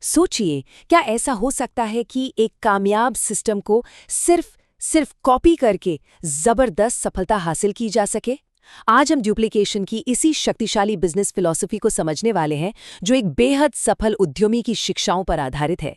सोचिए, क्या ऐसा हो सकता है कि एक कामयाब सिस्टम को सिर्फ कॉपी करके जबरदस्त सफलता हासिल की जा सके? आज हम डुप्लीकेशन की इसी शक्तिशाली बिजनेस फिलॉसफी को समझने वाले हैं, जो एक बेहद सफल उद्यमी की शिक्षाओं पर आधारित है।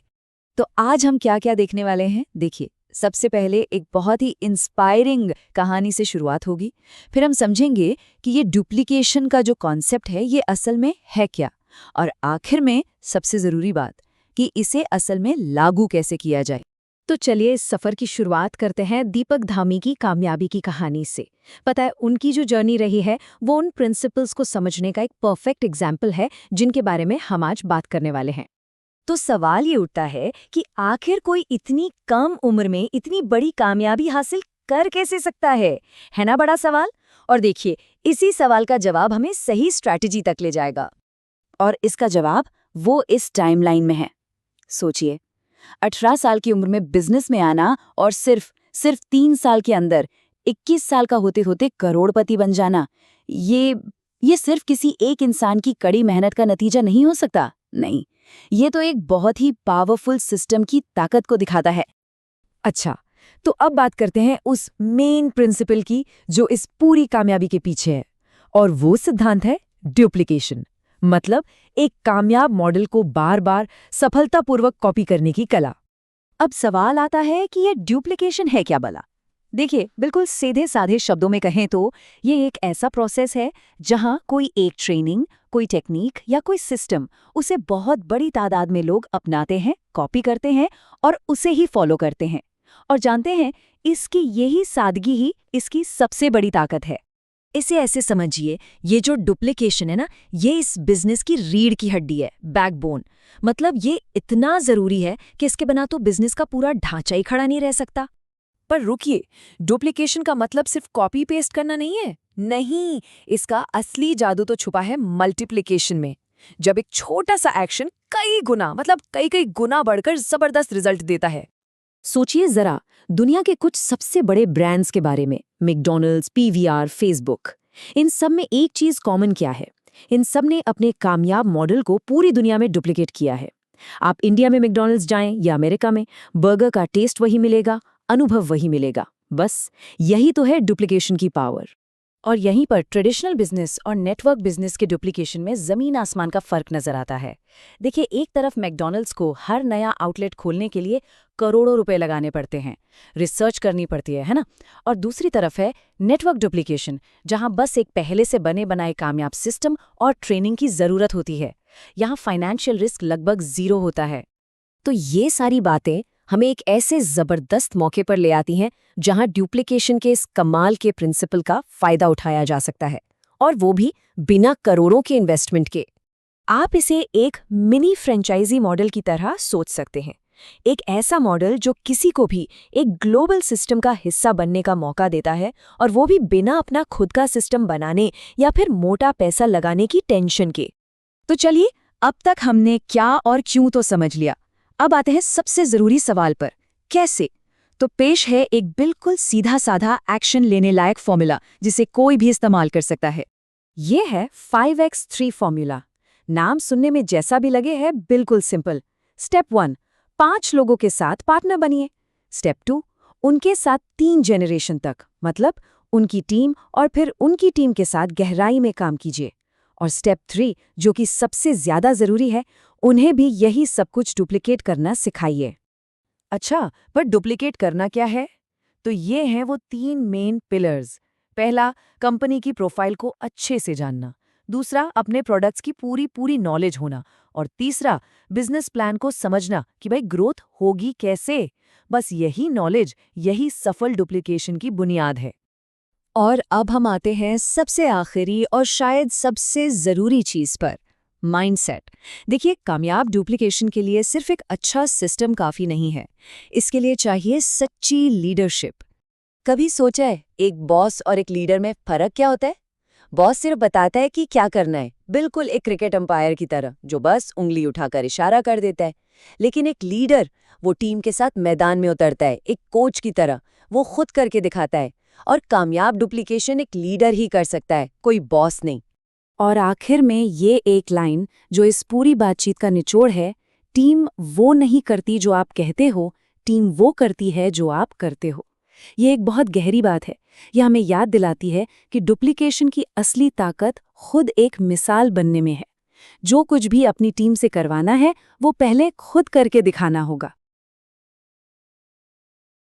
तो आज हम क्या-क्या देखने वाले हैं? देखिए, सबसे पहले एक बहुत ही इंस्पायरिंग कहानी से शुरुआत होगी। फिर हम समझेंगे कि ये डुप्लीकेशन का जो कॉन्सेप्ट है, ये असल में है क्या? और आखिर में सबसे ज़रूरी बात कि इसे असल में लागू कैसे किया जाए। तो चलिए इस सफ़र की शुरुआत करते हैं दीपक धामी की कामयाबी की कहानी से। पता है, उनकी जो जर्नी रही है, वो उन प्रिंसिपल्स को समझने का एक परफेक्ट एग्जाम्पल है, जिनके बारे में हम आज बात करने वाले हैं। तो सवाल ये उठता है कि आखिर कोई इतनी कम उम्र में इतनी बड़ी कामयाबी हासिल कर कैसे सकता है ना बड़ा सवाल? और देखिए, इसी सवाल का जवाब हमें सही स्ट्रैटेजी तक ले जाएगा। और इसका जवाब वो इस टाइमलाइन में है। सोचिए, 18 साल की उम्र में बिजनेस में आना और सिर्फ 3 साल के अंदर 21 साल का होते होते करोड़पति बन जाना, ये सिर्फ किसी एक इंसान की कड़ी मेहनत का नतीजा नहीं हो सकता। नहीं, ये तो एक बहुत ही पावरफुल सिस्टम की ताकत को दिखाता है। अच्छा, तो अब बात करते हैं उस मेन प्रिंसिपल की जो इस पूरी कामयाबी के पीछे है। और वो सिद्धांत है डुप्लीकेशन। मतलब एक कामयाब मॉडल को बार बार सफलतापूर्वक कॉपी करने की कला। अब सवाल आता है कि ये डुप्लीकेशन है क्या भला? देखिए, बिल्कुल सीधे साधे शब्दों में कहें तो ये एक ऐसा प्रोसेस है जहां कोई एक ट्रेनिंग, कोई टेक्निक या कोई सिस्टम, उसे बहुत बड़ी तादाद में लोग अपनाते हैं, कॉपी करते हैं और उसे ही फॉलो करते हैं। और जानते हैं, इसकी यही सादगी ही इसकी सबसे बड़ी ताकत है। इसे ऐसे समझिए, ये जो डुप्लीकेशन है ना, ये इस बिजनेस की रीढ़ की हड्डी है, बैकबोन। मतलब ये इतना जरूरी है कि इसके बिना तो बिजनेस का पूरा ढांचा ही खड़ा नहीं रह सकता। पर रुकिए, डुप्लीकेशन का मतलब सिर्फ कॉपी पेस्ट करना नहीं है। नहीं, इसका असली जादू तो छुपा है मल्टीप्लिकेशन में। जब एक छोटा सा एक्शन कई गुना, मतलब कई कई गुना बढ़कर जबरदस्त रिजल्ट देता है। सोचिए जरा, दुनिया के कुछ सबसे बड़े ब्रांड्स के बारे में, मैकडॉनल्ड्स, पीवीआर, फेसबुक। इन सब में एक चीज कॉमन क्या है? इन सब ने अपने कामयाब मॉडल को पूरी दुनिया में डुप्लीकेट किया है। आप इंडिया में मैकडॉनल्ड्स जाएं या अमेरिका में, बर्गर का टेस्ट वही मिलेगा, अनुभव वही मिलेगा। बस यही तो है डुप्लीकेशन की पावर। और यहीं पर ट्रेडिशनल बिजनेस और नेटवर्क बिजनेस के डुप्लीकेशन में जमीन आसमान का फर्क नजर आता है। देखिए, एक तरफ मैकडॉनल्ड्स को हर नया आउटलेट खोलने के लिए करोड़ों रुपए लगाने पड़ते हैं, रिसर्च करनी पड़ती है ना? और दूसरी तरफ है नेटवर्क डुप्लीकेशन, जहां बस एक पहले से बने बनाए कामयाब सिस्टम और ट्रेनिंग की जरूरत होती है। यहाँ फाइनेंशियल रिस्क लगभग 0 होता है। तो ये सारी बातें हमें एक ऐसे जबरदस्त मौके पर ले आती हैं जहां डुप्लीकेशन के इस कमाल के प्रिंसिपल का फायदा उठाया जा सकता है, और वो भी बिना करोड़ों के इन्वेस्टमेंट के। आप इसे एक मिनी फ्रेंचाइजी मॉडल की तरह सोच सकते हैं। एक ऐसा मॉडल जो किसी को भी एक ग्लोबल सिस्टम का हिस्सा बनने का मौका देता है, और वो भी बिना अपना खुद का सिस्टम बनाने या फिर मोटा पैसा लगाने की टेंशन के। तो चलिए, अब तक हमने क्या और क्यों तो समझ लिया। अब आते हैं सबसे जरूरी सवाल पर, कैसे? तो पेश है एक बिल्कुल सीधा साधा एक्शन लेने लायक फॉर्मूला, जिसे कोई भी इस्तेमाल कर सकता है। ये है 5x3 फॉर्मूला। नाम सुनने में जैसा भी लगे, है बिल्कुल सिंपल। स्टेप 1, 5 लोगों के साथ पार्टनर बनिए। स्टेप 2, उनके साथ 3 जनरेशन तक, मतलब उनकी टीम और फिर उनकी टीम के साथ गहराई में काम कीजिए। और स्टेप 3, जो कि सबसे ज्यादा जरूरी है, उन्हें भी यही सब कुछ डुप्लीकेट करना सिखाइए। अच्छा, पर डुप्लीकेट करना क्या है? तो ये हैं वो 3 मेन पिलर्स। पहला, कंपनी की प्रोफाइल को अच्छे से जानना। दूसरा, अपने प्रोडक्ट्स की पूरी नॉलेज होना। और तीसरा, बिजनेस प्लान को समझना कि भाई ग्रोथ होगी कैसे। बस यही नॉलेज, यही सफल डुप्लीकेशन की बुनियाद है। और अब हम आते हैं सबसे आखिरी और शायद सबसे जरूरी चीज पर, माइंडसेट। देखिए, कामयाब डुप्लीकेशन के लिए सिर्फ एक अच्छा सिस्टम काफी नहीं है, इसके लिए चाहिए सच्ची लीडरशिप। कभी सोचा है एक बॉस और एक लीडर में फर्क क्या होता है? बॉस सिर्फ बताता है कि क्या करना है, बिल्कुल एक क्रिकेट अंपायर की तरह जो बस उंगली उठाकर इशारा कर देता है। लेकिन एक लीडर, वो टीम के साथ मैदान में उतरता है, एक कोच की तरह, वो खुद करके दिखाता है। और कामयाब डुप्लीकेशन एक लीडर ही कर सकता है, कोई बॉस नहीं। और आखिर में ये एक लाइन जो इस पूरी बातचीत का निचोड़ है, टीम वो नहीं करती जो आप कहते हो, टीम वो करती है जो आप करते हो। ये एक बहुत गहरी बात है। यह हमें याद दिलाती है कि डुप्लीकेशन की असली ताकत खुद एक मिसाल बनने में है। जो कुछ भी अपनी टीम से करवाना है, वो पहले खुद करके दिखाना होगा।